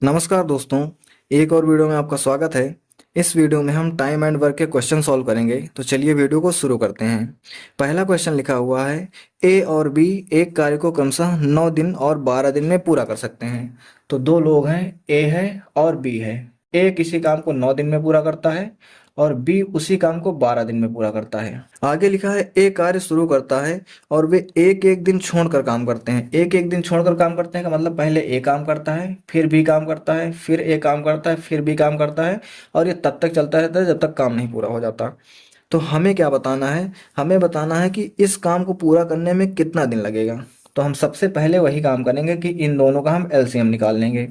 नमस्कार दोस्तों, एक और वीडियो में आपका स्वागत है। इस वीडियो में हम टाइम एंड वर्क के क्वेश्चन सॉल्व करेंगे। तो चलिए वीडियो को शुरू करते हैं। पहला क्वेश्चन लिखा हुआ है, ए और बी एक कार्य को क्रमशः 9 दिन और 12 दिन में पूरा कर सकते हैं। तो दो लोग हैं, ए है और बी है। ए किसी काम को 9 दिन में पूरा करता है और बी उसी काम को 12 दिन में पूरा करता है। आगे लिखा है, ए कार्य शुरू करता है और वे एक एक दिन छोड़कर काम करते हैं। एक एक दिन छोड़कर काम करते हैं का मतलब पहले ए काम करता है, फिर बी काम करता है, फिर ए काम करता है, फिर बी काम करता है और ये तब तक चलता रहता है जब तक काम नहीं पूरा हो जाता। तो हमें क्या बताना है? हमें बताना है कि इस काम को पूरा करने में कितना दिन लगेगा। तो हम सबसे पहले वही काम करेंगे कि इन दोनों का हम एलसीएम निकाल लेंगे।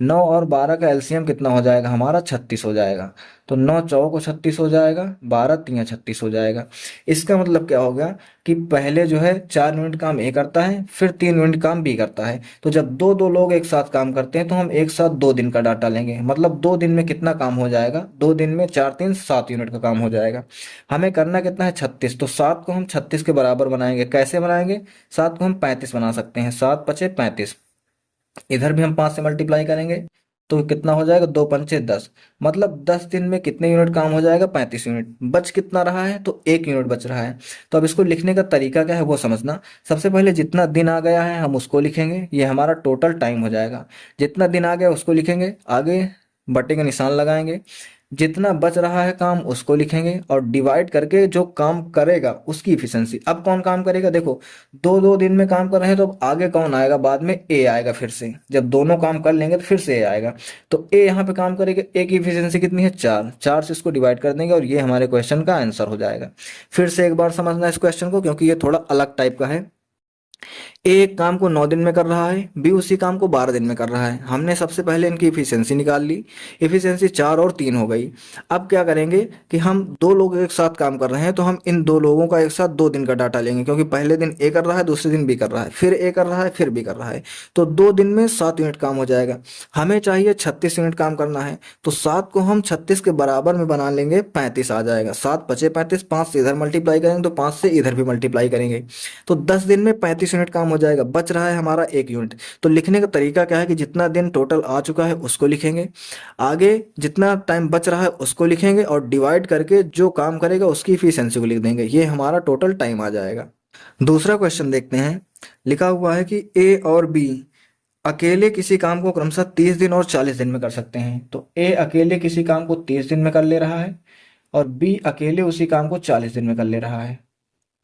9 और 12 का एलसीएम कितना हो जाएगा हमारा? 36 हो जाएगा। तो 9 चौको 36 हो जाएगा, 12 तियां 36 हो जाएगा। इसका मतलब क्या हो गया कि पहले जो है 4 यूनिट काम ए करता है, फिर 3 यूनिट काम बी करता है। तो जब दो दो लोग एक साथ काम करते हैं तो हम एक साथ 2 दिन का डाटा लेंगे। मतलब 2 दिन में कितना काम हो जाएगा? 2 दिन में 4 3 7 यूनिट का काम हो जाएगा। हमें करना कितना है? 36। तो 7 को हम 36 के बराबर बनाएंगे। कैसे बनाएंगे? 7 को हम 35 बना सकते हैं। 7 पचे 35। इधर भी हम 5 से मल्टीप्लाई करेंगे तो कितना हो जाएगा? 2 पंचे 10। मतलब 10 दिन में कितने यूनिट काम हो जाएगा? 35 यूनिट। बच कितना रहा है? तो 1 यूनिट बच रहा है। तो अब इसको लिखने का तरीका क्या है वो समझना। सबसे पहले जितना दिन आ गया है हम उसको लिखेंगे, ये हमारा टोटल टाइम हो जाएगा। जितना दिन आ गया उसको लिखेंगे, आगे बटे का निशान लगाएंगे। जितना बच रहा है काम उसको लिखेंगे और डिवाइड करके जो काम करेगा उसकी इफिशिएंसी। अब कौन काम करेगा? देखो, दो दो दिन में काम कर रहे हैं तो अब आगे कौन आएगा? बाद में ए आएगा। फिर से जब दोनों काम कर लेंगे तो फिर से ए आएगा। तो ए यहाँ पे काम करेगा। ए की इफिशिएंसी कितनी है? 4। 4 से इसको डिवाइड कर देंगे और ये हमारे क्वेश्चन का आंसर हो जाएगा। फिर से एक बार समझना इस क्वेश्चन को, क्योंकि ये थोड़ा अलग टाइप का है। ए एक काम को 9 दिन में कर रहा है, बी उसी काम को 12 दिन में कर रहा है। हमने सबसे पहले इनकी इफिशिएंसी निकाल ली। इफिशिएंसी 4 और 3 हो गई। अब क्या करेंगे कि हम दो लोग एक साथ काम कर रहे हैं तो हम इन दो लोगों का एक साथ 2 दिन का डाटा लेंगे, क्योंकि पहले दिन ए कर रहा है, दूसरे दिन बी कर रहा है, फिर ए कर रहा है, फिर बी कर रहा है। तो 2 दिन में 7 यूनिट काम हो जाएगा। हमें चाहिए 36 यूनिट काम करना है। तो 7 को हम 36 के बराबर में बना लेंगे, 35 आ जाएगा। 7 पचे 35, 5 से इधर मल्टीप्लाई करेंगे तो 5 से इधर भी मल्टीप्लाई करेंगे। तो 10 दिन में 35 यूनिट काम हो जाएगा। बच रहा है हमारा 1 यूनिट। तो लिखने का तरीका क्या है कि जितना दिन टोटल आ चुका है उसको लिखेंगे, आगे जितना टाइम बच रहा है उसको लिखेंगे और डिवाइड करके जो काम करेगा उसकी इफिशिएंसी को लिख देंगे। ये हमारा टोटल टाइम आ जाएगा। दूसरा क्वेश्चन देखते हैं। लिखा हुआ है कि ए और बी अकेले किसी काम को क्रमशः 30 दिन और 40 दिन में कर सकते हैं। तो ए अकेले किसी काम को 30 दिन में कर ले रहा है और बी अकेले उसी काम को 40 दिन में कर ले रहा है।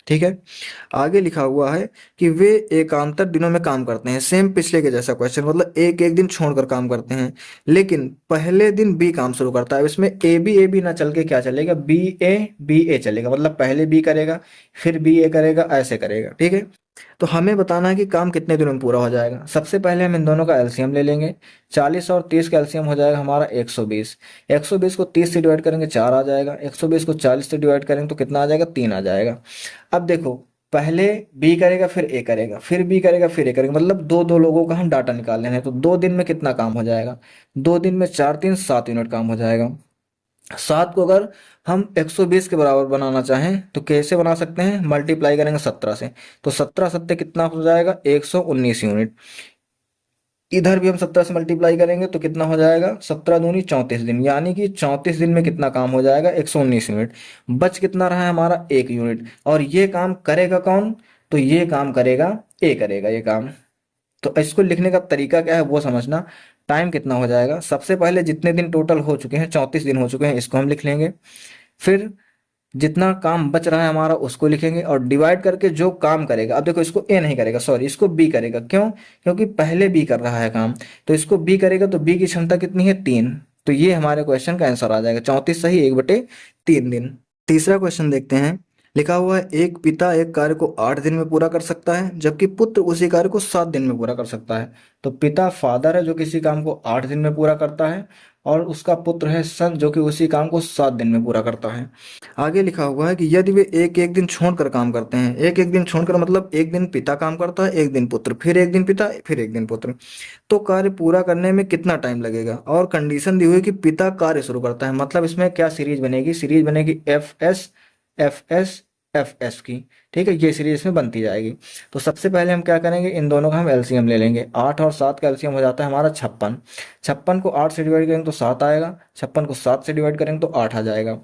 ठीक है। आगे लिखा हुआ है कि वे एकांतर दिनों में काम करते हैं। सेम पिछले के जैसा क्वेश्चन, मतलब एक एक दिन छोड़कर काम करते हैं। लेकिन पहले दिन बी काम शुरू करता है। इसमें ए बी ना चल के क्या चलेगा? बी ए चलेगा। मतलब पहले बी करेगा, फिर बी ए करेगा, ऐसे करेगा। ठीक है। तो हमें बताना है कि काम कितने दिनों में पूरा हो जाएगा। सबसे पहले हम इन दोनों का एलसीएम ले लेंगे। 40 और 30 का एलसीएम हो जाएगा हमारा 120। 120 को 30 से डिवाइड करेंगे 4 आ जाएगा। 120 को 40 से डिवाइड करेंगे तो कितना आ जाएगा? 3 आ जाएगा। अब देखो, पहले बी करेगा, फिर ए करेगा, फिर बी करेगा, फिर ए करेगा। मतलब दो दो लोगों का हम डाटा निकाल लेना है। तो 2 दिन में कितना काम हो जाएगा? 2 दिन में 4 3 7 यूनिट काम हो जाएगा। 7 को अगर हम 120 के बराबर बनाना चाहें तो कैसे बना सकते हैं? मल्टीप्लाई करेंगे 17 से। तो 17 सत्ते कितना हो जाएगा? 119 यूनिट। इधर भी हम 17 से मल्टीप्लाई करेंगे तो कितना हो जाएगा? 17 दूनी 34 दिन। यानी कि 34 दिन में कितना काम हो जाएगा? 119 यूनिट। बच कितना रहा है हमारा? 1 यूनिट। और ये काम करेगा कौन? तो ये काम करेगा ए करेगा ये काम। तो इसको लिखने का तरीका क्या है वो समझना। टाइम कितना हो जाएगा? सबसे पहले जितने दिन टोटल हो चुके हैं, 34 दिन हो चुके हैं, इसको हम लिख लेंगे। फिर जितना काम बच रहा है हमारा उसको लिखेंगे और डिवाइड करके जो काम करेगा। अब देखो, इसको ए नहीं करेगा, सॉरी, इसको बी करेगा। क्यों? क्योंकि पहले बी कर रहा है काम। तो इसको बी करेगा तो बी की क्षमता कितनी है? 3। तो ये हमारे क्वेश्चन का आंसर आ जाएगा। 34 सही 1/3 दिन। तीसरा क्वेश्चन देखते हैं। लिखा हुआ है, एक पिता एक कार्य को 8 दिन में पूरा कर सकता है जबकि पुत्र उसी कार्य को 7 दिन में पूरा कर सकता है। तो पिता फादर है जो किसी काम को 8 दिन में पूरा करता है और उसका पुत्र है सन जो कि उसी काम को 7 दिन में पूरा करता है। आगे लिखा हुआ है कि यदि वे एक एक दिन छोड़कर काम करते हैं, एक एक दिन छोड़कर मतलब एक दिन पिता काम करता है, एक दिन पुत्र, फिर एक दिन पिता, फिर एक दिन पुत्र, तो कार्य पूरा करने में कितना टाइम लगेगा? और कंडीशन दी हुई है कि पिता कार्य शुरू करता है। मतलब इसमें क्या सीरीज बनेगी? सीरीज बनेगी F S, F S, F S की। ठीक है, ये सीरीज इसमें बनती जाएगी। तो सबसे पहले हम क्या करेंगे, इन दोनों का हम एलसीएम ले लेंगे। 8 और 7 का एलसीएम हो जाता है हमारा 56। 56 को 8 से डिवाइड करेंगे तो 7 आएगा, 56 को 7 से डिवाइड करेंगे तो 8 आ जाएगा।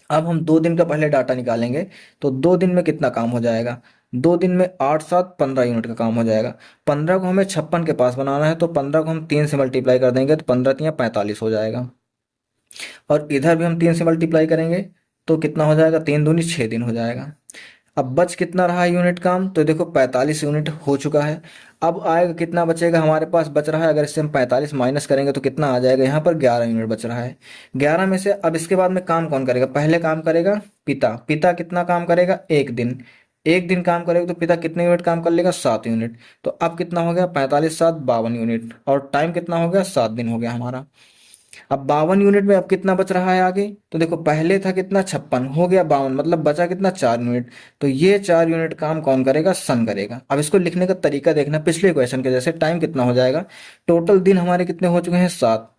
अब हम 2 दिन का पहले डाटा निकालेंगे, तो 2 दिन में कितना काम हो जाएगा, 2 दिन में 8 7 15 यूनिट का काम हो जाएगा। 15 को हमें 56 के पास बनाना है, तो 15 को हम 3 से मल्टीप्लाई कर देंगे तो 15 तियाँ 45 हो जाएगा। और इधर भी हम 3 से मल्टीप्लाई करेंगे तो कितना हो जाएगा, 3 दूनी 6 दिन हो जाएगा। अब बच कितना रहा है यूनिट काम, तो देखो 45 यूनिट हो चुका है। अब आएगा कितना बचेगा हमारे पास, बच रहा है, अगर इससे हम 45 माइनस करेंगे तो कितना आ जाएगा, यहाँ पर 11 यूनिट बच रहा है। 11 में से अब इसके बाद में काम कौन करेगा, पहले काम करेगा पिता। पिता कितना काम करेगा, 1 दिन। 1 दिन काम करेगा तो पिता कितने यूनिट काम कर लेगा, 7 यूनिट। तो अब कितना हो गया, 45 7 52 यूनिट, और टाइम कितना हो गया, 7 दिन हो गया हमारा। अब 52 यूनिट में अब कितना बच रहा है आगे, तो देखो पहले था कितना, 56 हो गया 52, मतलब बचा कितना, 4 यूनिट। तो ये 4 यूनिट काम कौन करेगा, सन करेगा। अब इसको लिखने का तरीका देखना, पिछले क्वेश्चन के जैसे। टाइम कितना हो जाएगा, टोटल दिन हमारे कितने हो चुके हैं, 7,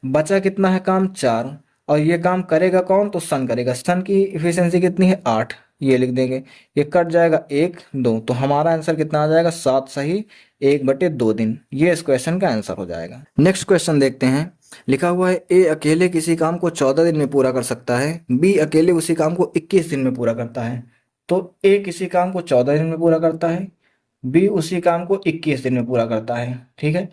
बचा कितना है काम, 4, और ये काम करेगा कौन, तो सन करेगा। सन की इफिशियंसी कितनी है, 8, ये लिख देंगे। ये कट जाएगा 1 2, तो हमारा आंसर कितना आ जाएगा, 7 सही 1/2 दिन। ये इस क्वेश्चन का आंसर हो जाएगा। नेक्स्ट क्वेश्चन देखते हैं। लिखा हुआ है, ए अकेले किसी काम को 14 दिन में पूरा कर सकता है, बी अकेले उसी काम को 21 दिन में पूरा करता है। तो ए किसी काम को 14 दिन में पूरा करता है, बी उसी काम को 21 दिन में पूरा करता है। ठीक है,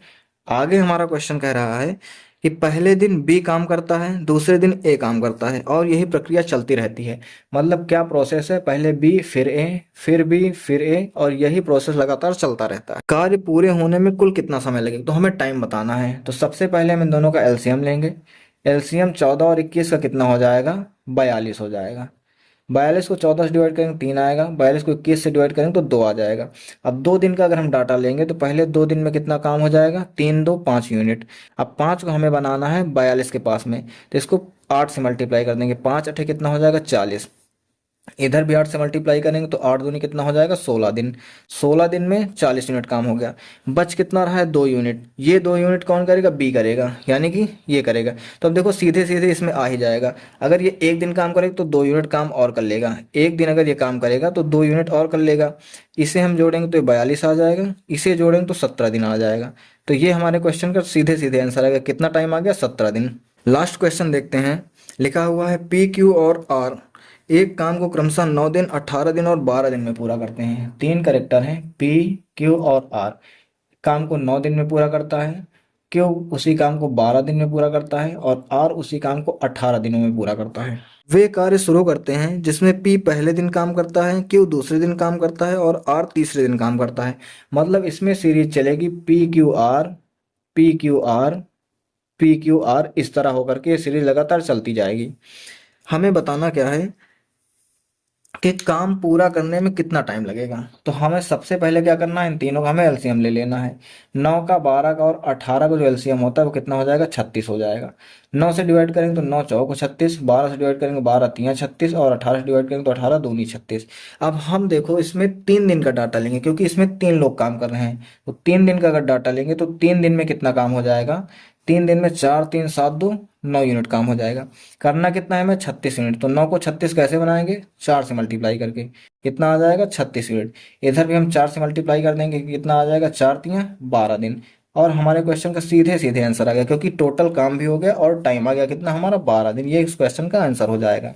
आगे हमारा क्वेश्चन कह रहा है कि पहले दिन बी काम करता है, दूसरे दिन ए काम करता है, और यही प्रक्रिया चलती रहती है। मतलब क्या प्रोसेस है, पहले बी फिर ए फिर बी फिर ए, और यही प्रोसेस लगातार चलता रहता है। कार्य पूरे होने में कुल कितना समय लगेगा, तो हमें टाइम बताना है। तो सबसे पहले हम इन दोनों का एलसीएम लेंगे। एलसीएम 14 और 21 का कितना हो जाएगा, 42 हो जाएगा। 42 को 14 से डिवाइड करेंगे 3 आएगा, 42 को 21 से डिवाइड करेंगे तो 2 आ जाएगा। अब 2 दिन का अगर हम डाटा लेंगे तो पहले 2 दिन में कितना काम हो जाएगा, 3 2 5 यूनिट। अब 5 को हमें बनाना है 42 के पास में, तो इसको 8 से मल्टीप्लाई कर देंगे, 5 8 कितना हो जाएगा, 40। इधर भी 8 से मल्टीप्लाई करेंगे तो 8 दूनी कितना हो जाएगा, 16 दिन। 16 दिन में 40 यूनिट काम हो गया। बच कितना रहा है, 2 यूनिट। ये 2 यूनिट कौन करेगा, बी करेगा, यानी कि ये करेगा। तो अब देखो सीधे सीधे इसमें आ ही जाएगा। अगर ये 1 दिन काम करेगा तो 2 यूनिट काम और कर लेगा। 1 दिन अगर ये काम करेगा तो 2 यूनिट और कर लेगा। इसे हम जोड़ेंगे तो 42 आ जाएगा, इसे जोड़ेंगे तो 17 दिन आ जाएगा। तो ये हमारे क्वेश्चन का सीधे सीधे आंसर आएगा। कितना टाइम आ गया, 17 दिन। लास्ट क्वेश्चन देखते हैं। लिखा हुआ है, पी क्यू और आर एक काम को क्रमशः 9 दिन 18 दिन और 12 दिन में पूरा करते हैं। 3 करेक्टर हैं, पी क्यू और आर। काम को 9 दिन में पूरा करता है, क्यू उसी काम को 12 दिन में पूरा करता है, और आर उसी काम को 18 दिनों में पूरा करता है। वे कार्य शुरू करते हैं जिसमें पी पहले दिन काम करता है, क्यू दूसरे दिन काम करता है, और आर तीसरे दिन काम करता है। मतलब इसमें सीरीज चलेगी P Q R P Q R P Q R, इस तरह होकर के ये सीरीज लगातार चलती जाएगी। हमें बताना क्या है कि काम पूरा करने में कितना टाइम लगेगा। तो हमें सबसे पहले क्या करना है, इन तीनों का हमें एलसीएम ले लेना है। 9 का 12 का और 18 का जो एलसीएम होता है वो कितना हो जाएगा, 36 हो जाएगा। 9 से डिवाइड करेंगे तो 9 चौको 36, 12 से डिवाइड करेंगे 12 तियाँ 36, और 18 से डिवाइड करेंगे तो 18 दूनी 36। अब हम देखो इसमें 3 दिन का डाटा लेंगे, क्योंकि इसमें 3 लोग काम कर रहे हैं। तो 3 दिन का अगर डाटा लेंगे तो 3 दिन में कितना काम हो जाएगा, 3 दिन में 4 3 7 2 9 यूनिट काम हो जाएगा। करना कितना है हमें, 36 यूनिट। तो 9 को 36 कैसे बनाएंगे, 4 से मल्टीप्लाई करके। कितना आ जाएगा, 36 यूनिट। इधर भी हम 4 से मल्टीप्लाई कर देंगे, कितना आ जाएगा, 4 तियाँ 12 दिन। और हमारे क्वेश्चन का सीधे सीधे आंसर आ गया, क्योंकि टोटल काम भी हो गया और टाइम आ गया कितना हमारा, 12 दिन। ये इस क्वेश्चन का आंसर हो जाएगा।